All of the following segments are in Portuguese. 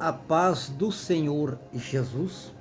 A paz do Senhor Jesus.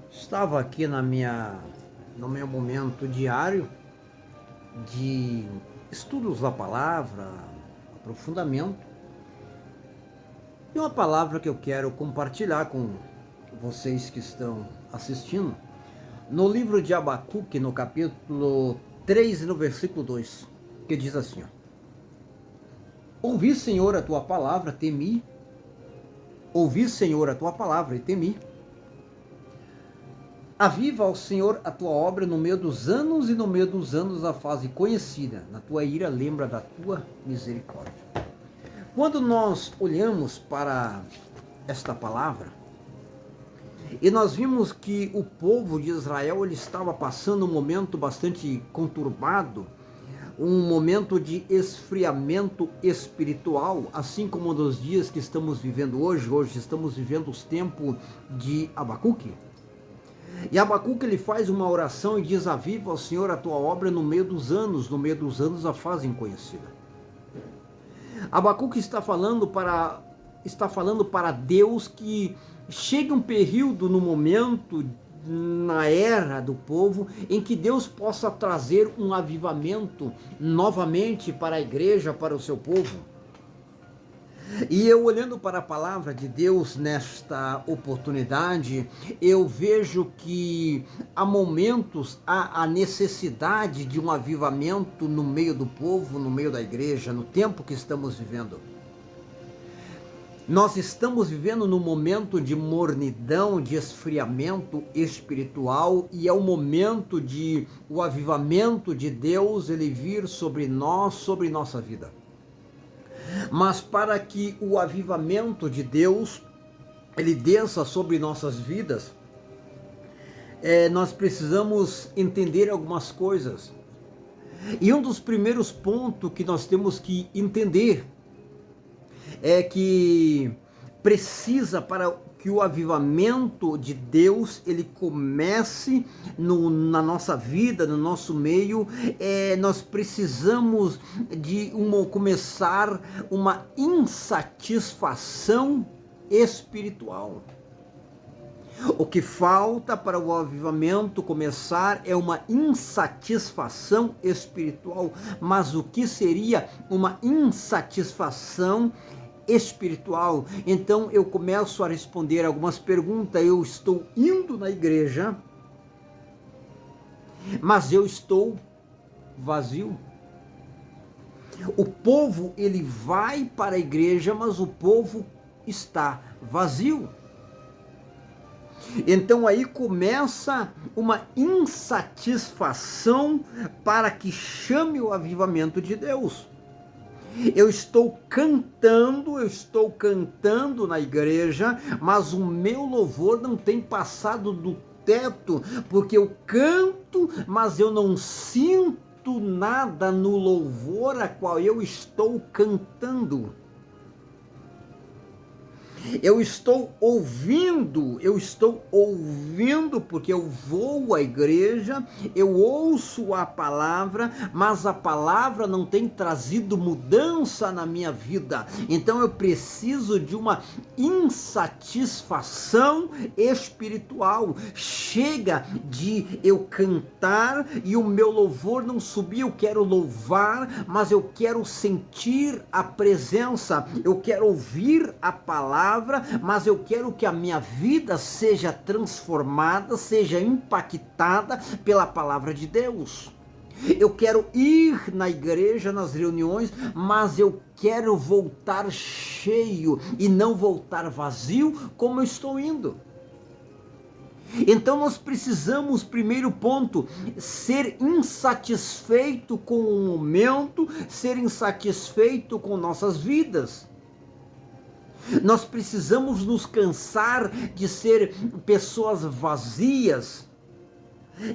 Estava aqui no meu momento diário de estudos da palavra, aprofundamento, e uma palavra que eu quero compartilhar com vocês que estão assistindo, no livro de Abacuque, no capítulo 3 e no versículo 2, que diz assim: Ouvi, Senhor, a tua palavra, temi. Ouvi, Senhor, a tua palavra e temi. Aviva, ó Senhor, a tua obra no meio dos anos, e no meio dos anos a faze conhecida. Na tua ira lembra da tua misericórdia. Quando nós olhamos para esta palavra, e nós vimos que o povo de Israel ele estava passando um momento bastante conturbado, um momento de esfriamento espiritual, assim como nos dias que estamos vivendo hoje. Hoje estamos vivendo os tempos de Abacuque. E Abacuque ele faz uma oração e diz: Aviva, ó Senhor, a tua obra no meio dos anos a fazem conhecida. Abacuque está falando para Deus que chegue um período no momento, na era do povo, em que Deus possa trazer um avivamento novamente para a igreja, para o seu povo. E eu, olhando para a palavra de Deus nesta oportunidade, eu vejo que há momentos, há a necessidade de um avivamento no meio do povo, no meio da igreja, no tempo que estamos vivendo. Nós estamos vivendo num momento de mornidão, de esfriamento espiritual, e é o momento de o avivamento de Deus ele vir sobre nós, sobre nossa vida. Mas para que o avivamento de Deus ele desça sobre nossas vidas, nós precisamos entender algumas coisas. E um dos primeiros pontos que nós temos que entender é que precisa, para que o avivamento de Deus ele comece na nossa vida, no nosso meio, nós precisamos de começar uma insatisfação espiritual. O que falta para o avivamento começar é uma insatisfação espiritual. Mas o que seria uma insatisfação espiritual? Então eu começo a responder algumas perguntas. Eu estou indo na igreja, mas eu estou vazio. O povo ele vai para a igreja, mas o povo está vazio. Então aí começa uma insatisfação para que chame o avivamento de Deus. Eu estou cantando na igreja, mas o meu louvor não tem passado do teto, porque eu canto, mas eu não sinto nada no louvor a qual eu estou cantando. Eu estou ouvindo porque eu vou à igreja, eu ouço a palavra, mas a palavra não tem trazido mudança na minha vida. Então eu preciso de uma insatisfação espiritual. Chega de eu cantar e o meu louvor não subir. Eu quero louvar, mas eu quero sentir a presença, eu quero ouvir a palavra, mas eu quero que a minha vida seja transformada, seja impactada pela palavra de Deus. Eu quero ir na igreja, nas reuniões, mas eu quero voltar cheio e não voltar vazio como eu estou indo. Então nós precisamos, primeiro ponto, ser insatisfeito com o momento, ser insatisfeito com nossas vidas. Nós precisamos nos cansar de ser pessoas vazias,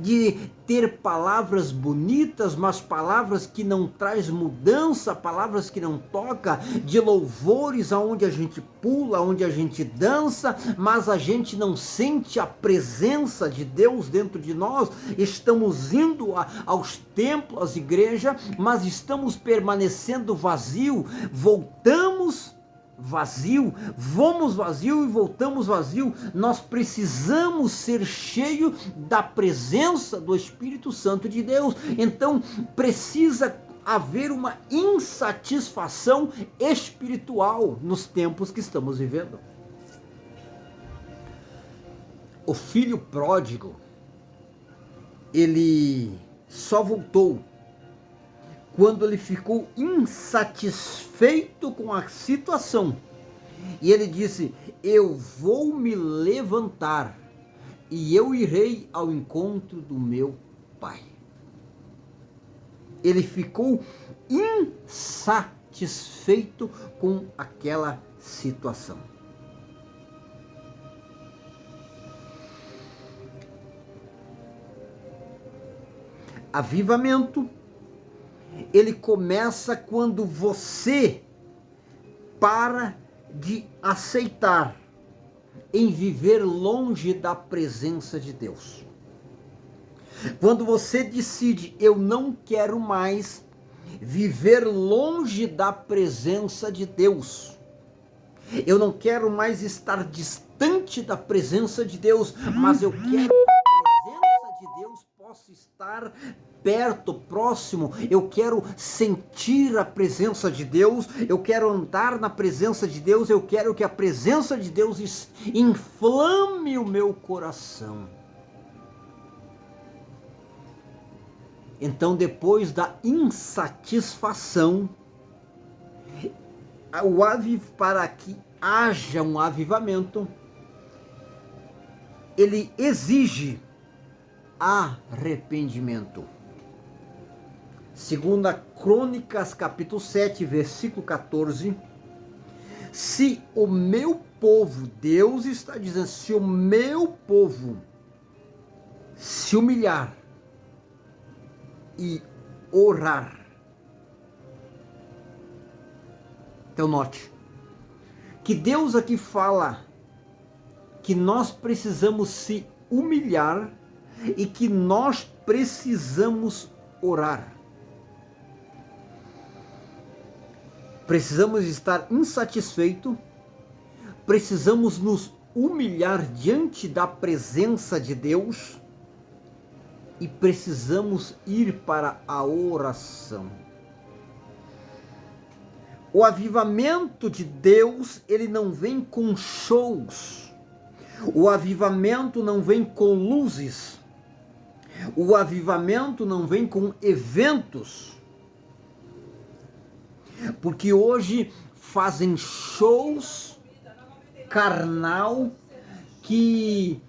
de ter palavras bonitas, mas palavras que não traz mudança, palavras que não toca, de louvores aonde a gente pula, onde a gente dança, mas a gente não sente a presença de Deus dentro de nós. Estamos indo aos templos, às igrejas, mas estamos permanecendo vazio. Voltamos vazio, vamos vazio e voltamos vazio. Nós precisamos ser cheios da presença do Espírito Santo de Deus. Então precisa haver uma insatisfação espiritual nos tempos que estamos vivendo. O filho pródigo, ele só voltou quando ele ficou insatisfeito com a situação. E ele disse: eu vou me levantar e eu irei ao encontro do meu pai. Ele ficou insatisfeito com aquela situação. Avivamento, ele começa quando você para de aceitar em viver longe da presença de Deus. Quando você decide: eu não quero mais viver longe da presença de Deus. Eu não quero mais estar distante da presença de Deus, mas eu quero que a presença de Deus possa estar perto, próximo. Eu quero sentir a presença de Deus, eu quero andar na presença de Deus, eu quero que a presença de Deus inflame o meu coração. Então, depois da insatisfação, para que haja um avivamento, ele exige arrependimento. Segunda Crônicas, capítulo 7, versículo 14. Se o meu povo, Deus está dizendo, se o meu povo se humilhar e orar. Então note que Deus aqui fala que nós precisamos se humilhar e que nós precisamos orar. Precisamos estar insatisfeitos, precisamos nos humilhar diante da presença de Deus e precisamos ir para a oração. O avivamento de Deus, ele não vem com shows. O avivamento não vem com luzes. O avivamento não vem com eventos. Porque hoje fazem shows carnal que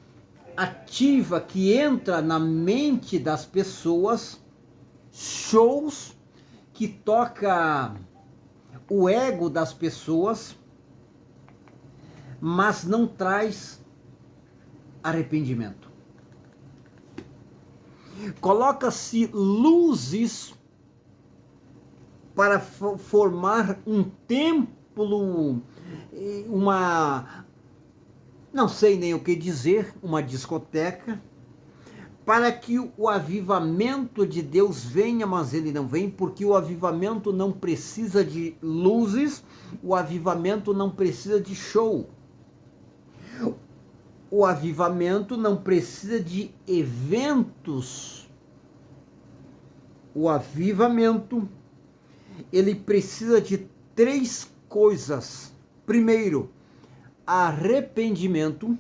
ativa, que entra na mente das pessoas, shows que toca o ego das pessoas, mas não traz arrependimento. Coloca-se luzes para formar um templo, não sei nem o que dizer, uma discoteca, para que o avivamento de Deus venha, mas ele não vem, porque o avivamento não precisa de luzes, o avivamento não precisa de show. O avivamento não precisa de eventos. O avivamento, ele precisa de 3 coisas. Primeiro, arrependimento,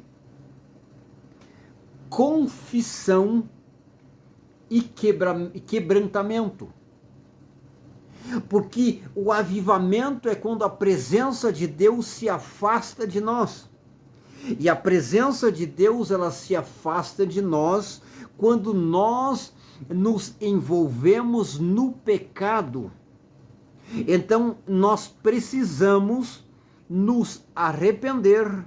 confissão e quebrantamento. Porque o avivamento é quando a presença de Deus se afasta de nós. E a presença de Deus, ela se afasta de nós quando nós nos envolvemos no pecado. Então, nós precisamos nos arrepender,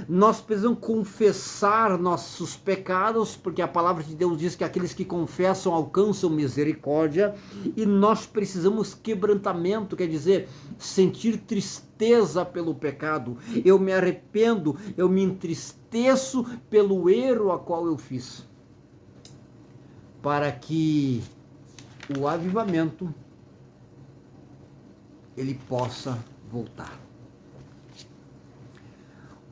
nós precisamos confessar nossos pecados, porque a palavra de Deus diz que aqueles que confessam alcançam misericórdia, e nós precisamos quebrantamento, quer dizer, sentir tristeza pelo pecado. Eu me arrependo, eu me entristeço pelo erro a qual eu fiz, para que o avivamento ele possa voltar.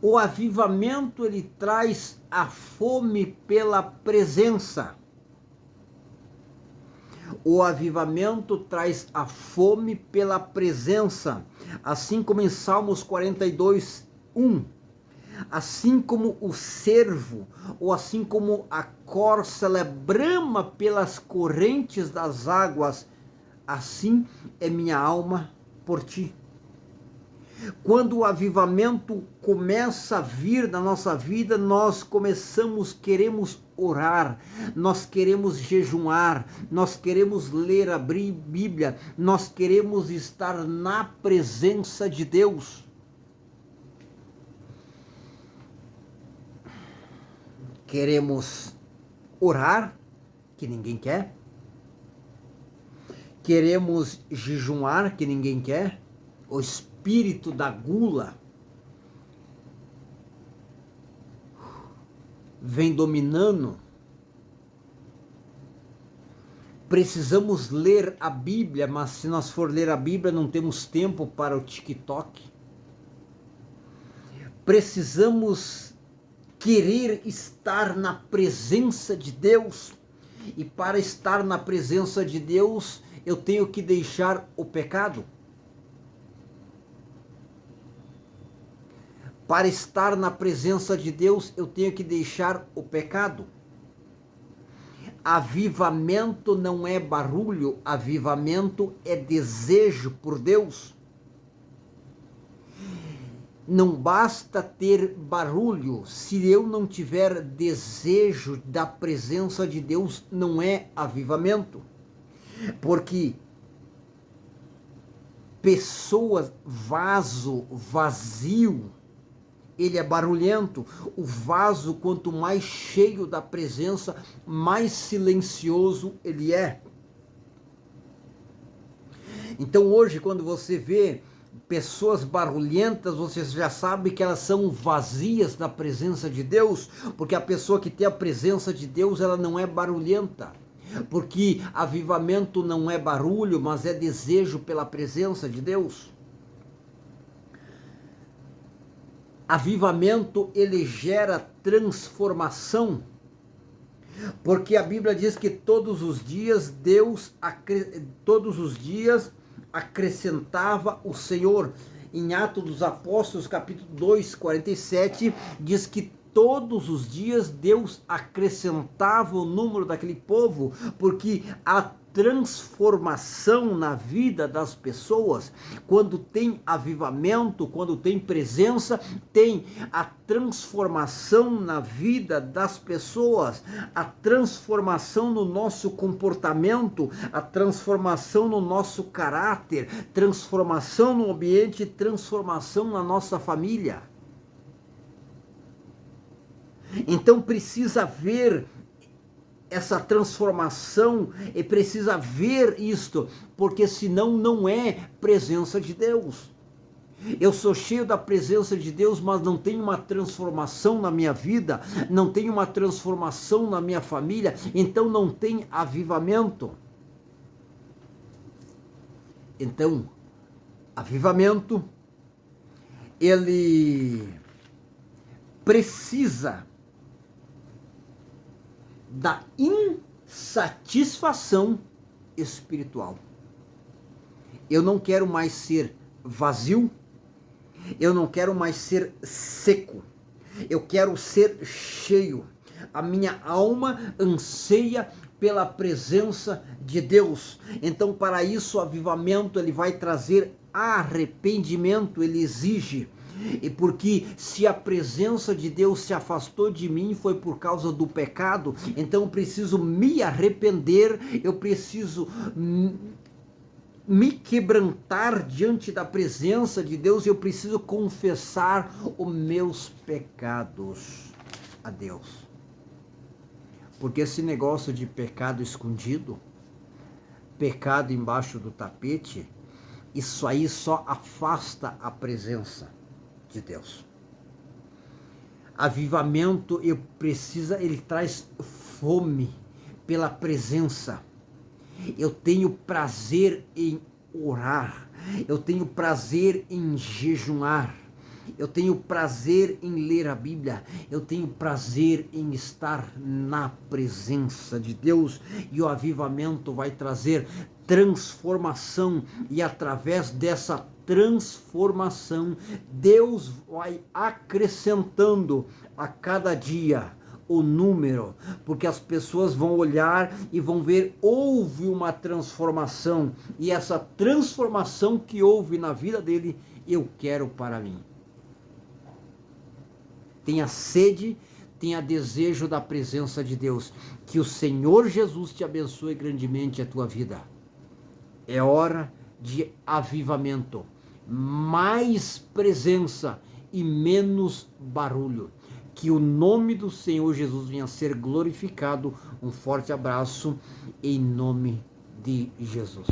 O avivamento, ele traz a fome pela presença. O avivamento traz a fome pela presença, assim como em Salmos 42, 1. Assim como o cervo, ou assim como a corça, ela brama pelas correntes das águas, assim é minha alma por ti. Quando o avivamento começa a vir na nossa vida, nós queremos orar, nós queremos jejuar, nós queremos ler a Bíblia, nós queremos estar na presença de Deus. Queremos orar, que ninguém quer. Queremos jejuar, que ninguém quer. O espírito da gula vem dominando. Precisamos ler a Bíblia, mas se nós for ler a Bíblia, não temos tempo para o TikTok. Precisamos querer estar na presença de Deus, e para estar na presença de Deus, eu tenho que deixar o pecado. Para estar na presença de Deus, eu tenho que deixar o pecado. Avivamento não é barulho, avivamento é desejo por Deus. Não basta ter barulho, se eu não tiver desejo da presença de Deus, não é avivamento. Porque pessoas, vaso vazio, ele é barulhento. O vaso, quanto mais cheio da presença, mais silencioso ele é. Então hoje, quando você vê pessoas barulhentas, você já sabe que elas são vazias da presença de Deus, porque a pessoa que tem a presença de Deus, ela não é barulhenta. Porque avivamento não é barulho, mas é desejo pela presença de Deus. Avivamento, ele gera transformação, porque a Bíblia diz que todos os dias acrescentava o Senhor. Em Atos dos Apóstolos, capítulo 2, 47, diz que todos os dias Deus acrescentava o número daquele povo, porque a transformação na vida das pessoas, quando tem avivamento, quando tem presença, tem a transformação na vida das pessoas, a transformação no nosso comportamento, a transformação no nosso caráter, transformação no ambiente, transformação na nossa família. Então precisa ver essa transformação, e precisa ver isto, porque senão não é presença de Deus. Eu sou cheio da presença de Deus, mas não tenho uma transformação na minha vida, não tenho uma transformação na minha família, então não tem avivamento. Então, avivamento, ele precisa da insatisfação espiritual. Eu não quero mais ser vazio, eu não quero mais ser seco, eu quero ser cheio. A minha alma anseia pela presença de Deus. Então, para isso, o avivamento, ele vai trazer arrependimento, ele exige. E porque se a presença de Deus se afastou de mim foi por causa do pecado, então eu preciso me arrepender, eu preciso me quebrantar diante da presença de Deus, eu preciso confessar os meus pecados a Deus. Porque esse negócio de pecado escondido, pecado embaixo do tapete, isso aí só afasta a presença de Deus. Avivamento, ele traz fome pela presença. Eu tenho prazer em orar, eu tenho prazer em jejuar, Eu tenho prazer em ler a Bíblia, eu tenho prazer em estar na presença de Deus, e o avivamento vai trazer transformação, e através dessa transformação, Deus vai acrescentando a cada dia o número, porque as pessoas vão olhar e vão ver, houve uma transformação, e essa transformação que houve na vida dele, eu quero para mim. Tenha sede, tenha desejo da presença de Deus, que o Senhor Jesus te abençoe grandemente a tua vida. É hora de avivamento, mais presença e menos barulho. Que o nome do Senhor Jesus venha a ser glorificado. Um forte abraço em nome de Jesus.